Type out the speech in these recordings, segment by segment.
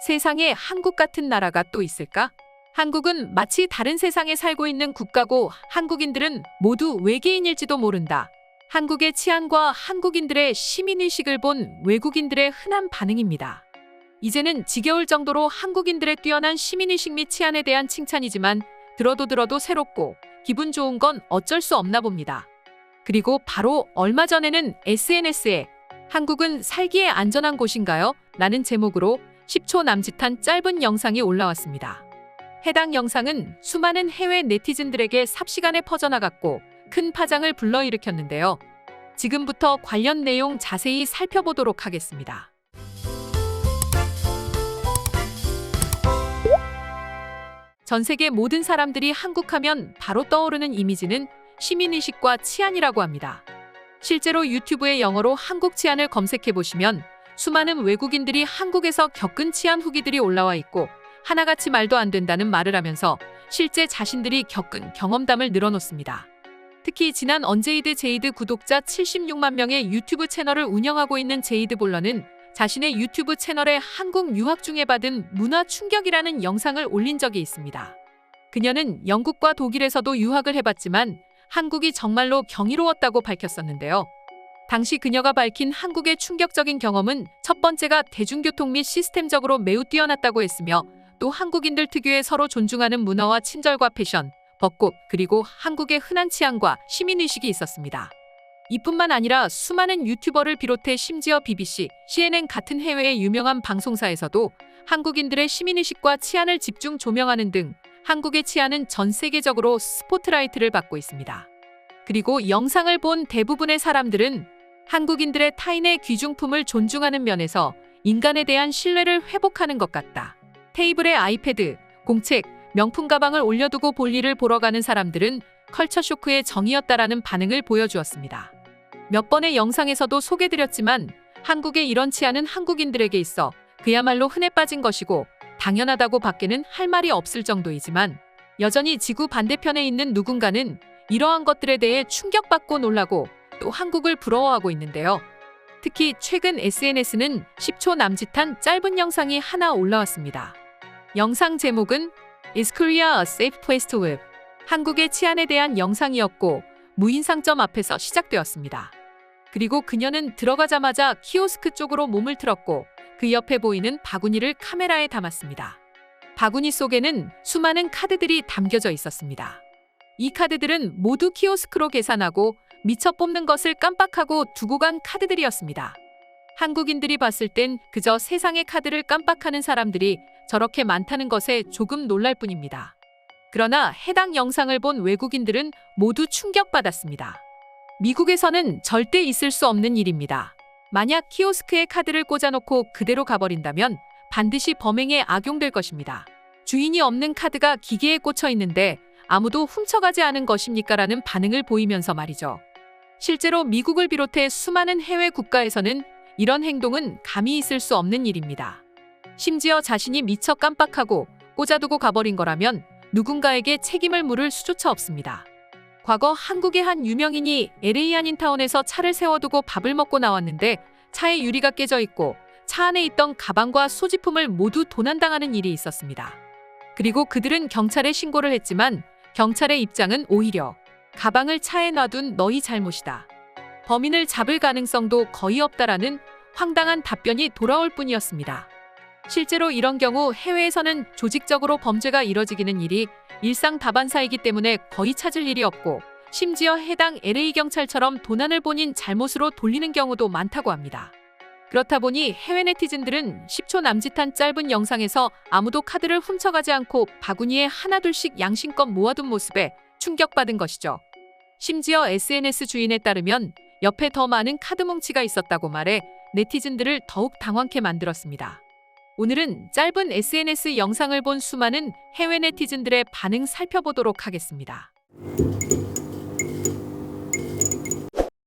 세상에 한국 같은 나라가 또 있을까? 한국은 마치 다른 세상에 살고 있는 국가고 한국인들은 모두 외계인일지도 모른다. 한국의 치안과 한국인들의 시민의식을 본 외국인들의 흔한 반응입니다. 이제는 지겨울 정도로 한국인들의 뛰어난 시민의식 및 치안에 대한 칭찬이지만 들어도 새롭고 기분 좋은 건 어쩔 수 없나 봅니다. 그리고 바로 얼마 전에는 SNS에 한국은 살기에 안전한 곳인가요? 라는 제목으로 10초 남짓한 짧은 영상이 올라왔습니다. 해당 영상은 수많은 해외 네티즌들에게 삽시간에 퍼져나갔고 큰 파장을 불러일으켰는데요. 지금부터 관련 내용 자세히 살펴보도록 하겠습니다. 전 세계 모든 사람들이 한국하면 바로 떠오르는 이미지는 시민의식과 치안이라고 합니다. 실제로 유튜브에 영어로 한국 치안을 검색해보시면 수많은 외국인들이 한국에서 겪은 치안 후기들이 올라와 있고 하나같이 말도 안 된다는 말을 하면서 실제 자신들이 겪은 경험담을 늘어놓습니다. 특히 지난 언제이드 제이드 구독자 76만 명의 유튜브 채널을 운영하고 있는 제이드 볼러는 자신의 유튜브 채널에 한국 유학 중에 받은 문화 충격이라는 영상을 올린 적이 있습니다. 그녀는 영국과 독일에서도 유학을 해봤지만 한국이 정말로 경이로웠다고 밝혔었는데요. 당시 그녀가 밝힌 한국의 충격적인 경험은 첫 번째가 대중교통 및 시스템적으로 매우 뛰어났다고 했으며 또 한국인들 특유의 서로 존중하는 문화와 친절과 패션, 벚꽃, 그리고 한국의 흔한 치안과 시민의식이 있었습니다. 이뿐만 아니라 수많은 유튜버를 비롯해 심지어 BBC, CNN 같은 해외의 유명한 방송사에서도 한국인들의 시민의식과 치안을 집중 조명하는 등 한국의 치안은 전 세계적으로 스포트라이트를 받고 있습니다. 그리고 영상을 본 대부분의 사람들은 한국인들의 타인의 귀중품을 존중하는 면에서 인간에 대한 신뢰를 회복하는 것 같다. 테이블에 아이패드, 공책, 명품 가방을 올려두고 볼일을 보러 가는 사람들은 컬처 쇼크의 정의였다라는 반응을 보여주었습니다. 몇 번의 영상에서도 소개드렸지만 한국의 이런 치안은 한국인들에게 있어 그야말로 흔해 빠진 것이고 당연하다고 밖에는 할 말이 없을 정도이지만 여전히 지구 반대편에 있는 누군가는 이러한 것들에 대해 충격받고 놀라고 또 한국을 부러워하고 있는데요. 특히 최근 SNS는 10초 남짓한 짧은 영상이 하나 올라왔습니다. 영상 제목은 Is Korea a safe place to live? 한국의 치안에 대한 영상이었고 무인 상점 앞에서 시작되었습니다. 그리고 그녀는 들어가자마자 키오스크 쪽으로 몸을 틀었고 그 옆에 보이는 바구니를 카메라에 담았습니다. 바구니 속에는 수많은 카드들이 담겨져 있었습니다. 이 카드들은 모두 키오스크로 계산하고 미처 뽑는 것을 깜빡하고 두고 간 카드들이었습니다. 한국인들이 봤을 땐 그저 세상의 카드를 깜빡하는 사람들이 저렇게 많다는 것에 조금 놀랄 뿐입니다. 그러나 해당 영상을 본 외국인들은 모두 충격받았습니다. 미국에서는 절대 있을 수 없는 일입니다. 만약 키오스크에 카드를 꽂아놓고 그대로 가버린다면 반드시 범행에 악용될 것입니다. 주인이 없는 카드가 기계에 꽂혀 있는데 아무도 훔쳐가지 않은 것입니까? 라는 반응을 보이면서 말이죠. 실제로 미국을 비롯해 수많은 해외 국가에서는 이런 행동은 감히 있을 수 없는 일입니다. 심지어 자신이 미처 깜빡하고 꽂아두고 가버린 거라면 누군가에게 책임을 물을 수조차 없습니다. 과거 한국의 한 유명인이 LA 한인타운에서 차를 세워두고 밥을 먹고 나왔는데 차에 유리가 깨져 있고 차 안에 있던 가방과 소지품을 모두 도난당하는 일이 있었습니다. 그리고 그들은 경찰에 신고를 했지만 경찰의 입장은 오히려 가방을 차에 놔둔 너희 잘못이다. 범인을 잡을 가능성도 거의 없다라는 황당한 답변이 돌아올 뿐이었습니다. 실제로 이런 경우 해외에서는 조직적으로 범죄가 이뤄지기는 일이 일상 다반사이기 때문에 거의 찾을 일이 없고 심지어 해당 LA 경찰처럼 도난을 본인 잘못으로 돌리는 경우도 많다고 합니다. 그렇다 보니 해외 네티즌들은 10초 남짓한 짧은 영상에서 아무도 카드를 훔쳐가지 않고 바구니에 하나둘씩 양심껏 모아둔 모습에 충격받은 것이죠. 심지어 SNS 주인에 따르면 옆에 더 많은 카드 뭉치가 있었다고 말해 네티즌들을 더욱 당황케 만들었습니다. 오늘은 짧은 SNS 영상을 본 수많은 해외 네티즌들의 반응 살펴보도록 하겠습니다.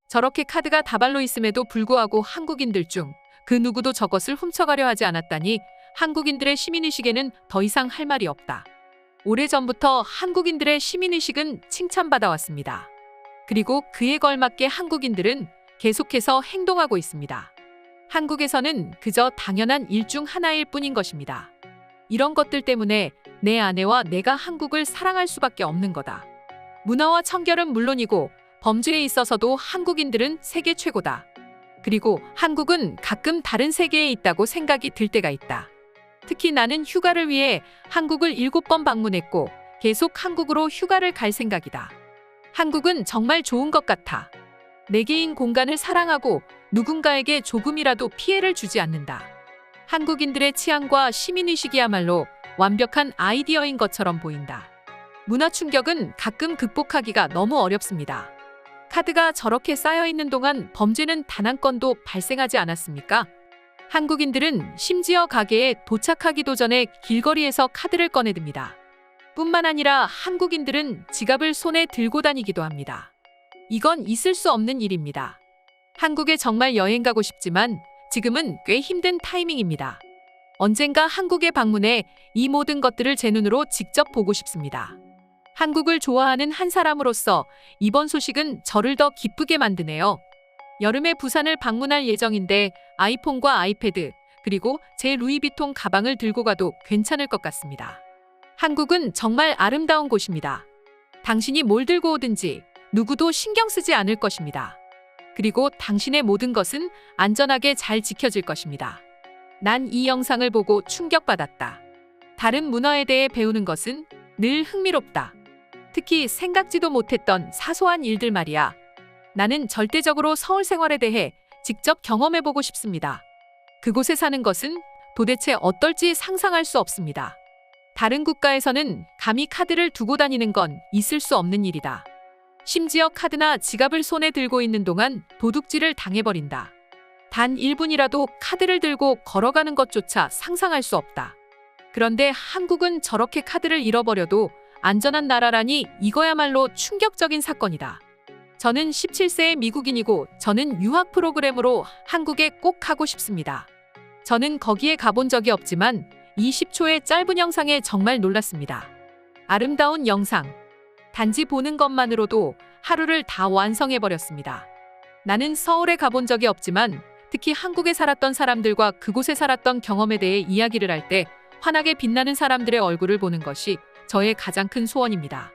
저렇게 카드가 다발로 있음에도 불구하고 한국인들 중 그 누구도 저것을 훔쳐가려 하지 않았다니 한국인들의 시민의식에는 더 이상 할 말이 없다. 오래전부터 한국인들의 시민의식은 칭찬받아왔습니다. 그리고 그에 걸맞게 한국인들은 계속해서 행동하고 있습니다. 한국에서는 그저 당연한 일 중 하나일 뿐인 것입니다. 이런 것들 때문에 내 아내와 내가 한국을 사랑할 수밖에 없는 거다. 문화와 청결은 물론이고 범죄에 있어서도 한국인들은 세계 최고다. 그리고 한국은 가끔 다른 세계에 있다고 생각이 들 때가 있다. 특히 나는 휴가를 위해 한국을 7번 방문했고 계속 한국으로 휴가를 갈 생각이다. 한국은 정말 좋은 것 같아. 내 개인 공간을 사랑하고 누군가에게 조금이라도 피해를 주지 않는다. 한국인들의 취향과 시민의식이야말로 완벽한 아이디어인 것처럼 보인다. 문화 충격은 가끔 극복하기가 너무 어렵습니다. 카드가 저렇게 쌓여있는 동안 범죄는 단 한 건도 발생하지 않았습니까? 한국인들은 심지어 가게에 도착하기도 전에 길거리에서 카드를 꺼내듭니다. 뿐만 아니라 한국인들은 지갑을 손에 들고 다니기도 합니다. 이건 있을 수 없는 일입니다. 한국에 정말 여행 가고 싶지만 지금은 꽤 힘든 타이밍입니다. 언젠가 한국에 방문해 이 모든 것들을 제 눈으로 직접 보고 싶습니다. 한국을 좋아하는 한 사람으로서 이번 소식은 저를 더 기쁘게 만드네요. 여름에 부산을 방문할 예정인데 아이폰과 아이패드, 그리고 제 루이비통 가방을 들고 가도 괜찮을 것 같습니다. 한국은 정말 아름다운 곳입니다. 당신이 뭘 들고 오든지 누구도 신경 쓰지 않을 것입니다. 그리고 당신의 모든 것은 안전하게 잘 지켜질 것입니다. 난 이 영상을 보고 충격받았다. 다른 문화에 대해 배우는 것은 늘 흥미롭다. 특히 생각지도 못했던 사소한 일들 말이야. 나는 절대적으로 서울 생활에 대해 직접 경험해보고 싶습니다. 그곳에 사는 것은 도대체 어떨지 상상할 수 없습니다. 다른 국가에서는 감히 카드를 두고 다니는 건 있을 수 없는 일이다. 심지어 카드나 지갑을 손에 들고 있는 동안 도둑질을 당해버린다. 단 1분이라도 카드를 들고 걸어가는 것조차 상상할 수 없다. 그런데 한국은 저렇게 카드를 잃어버려도 안전한 나라라니 이거야말로 충격적인 사건이다. 저는 17세의 미국인이고 저는 유학 프로그램으로 한국에 꼭 가고 싶습니다. 저는 거기에 가본 적이 없지만 20초의 짧은 영상에 정말 놀랐습니다. 아름다운 영상. 단지 보는 것만으로도 하루를 다 완성해버렸습니다. 나는 서울에 가본 적이 없지만 특히 한국에 살았던 사람들과 그곳에 살았던 경험에 대해 이야기를 할 때 환하게 빛나는 사람들의 얼굴을 보는 것이 저의 가장 큰 소원입니다.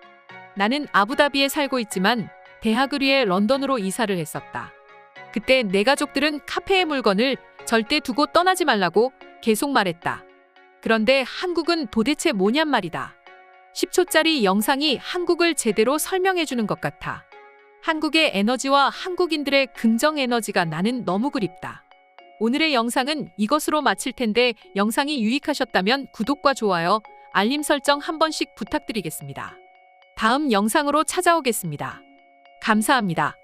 나는 아부다비에 살고 있지만 대학을 위해 런던으로 이사를 했었다. 그때 내 가족들은 카페의 물건을 절대 두고 떠나지 말라고 계속 말했다. 그런데 한국은 도대체 뭐냔 말이다. 10초짜리 영상이 한국을 제대로 설명해주는 것 같아. 한국의 에너지와 한국인들의 긍정 에너지가 나는 너무 그립다. 오늘의 영상은 이것으로 마칠 텐데 영상이 유익하셨다면 구독과 좋아요, 알림 설정 한 번씩 부탁드리겠습니다. 다음 영상으로 찾아오겠습니다. 감사합니다.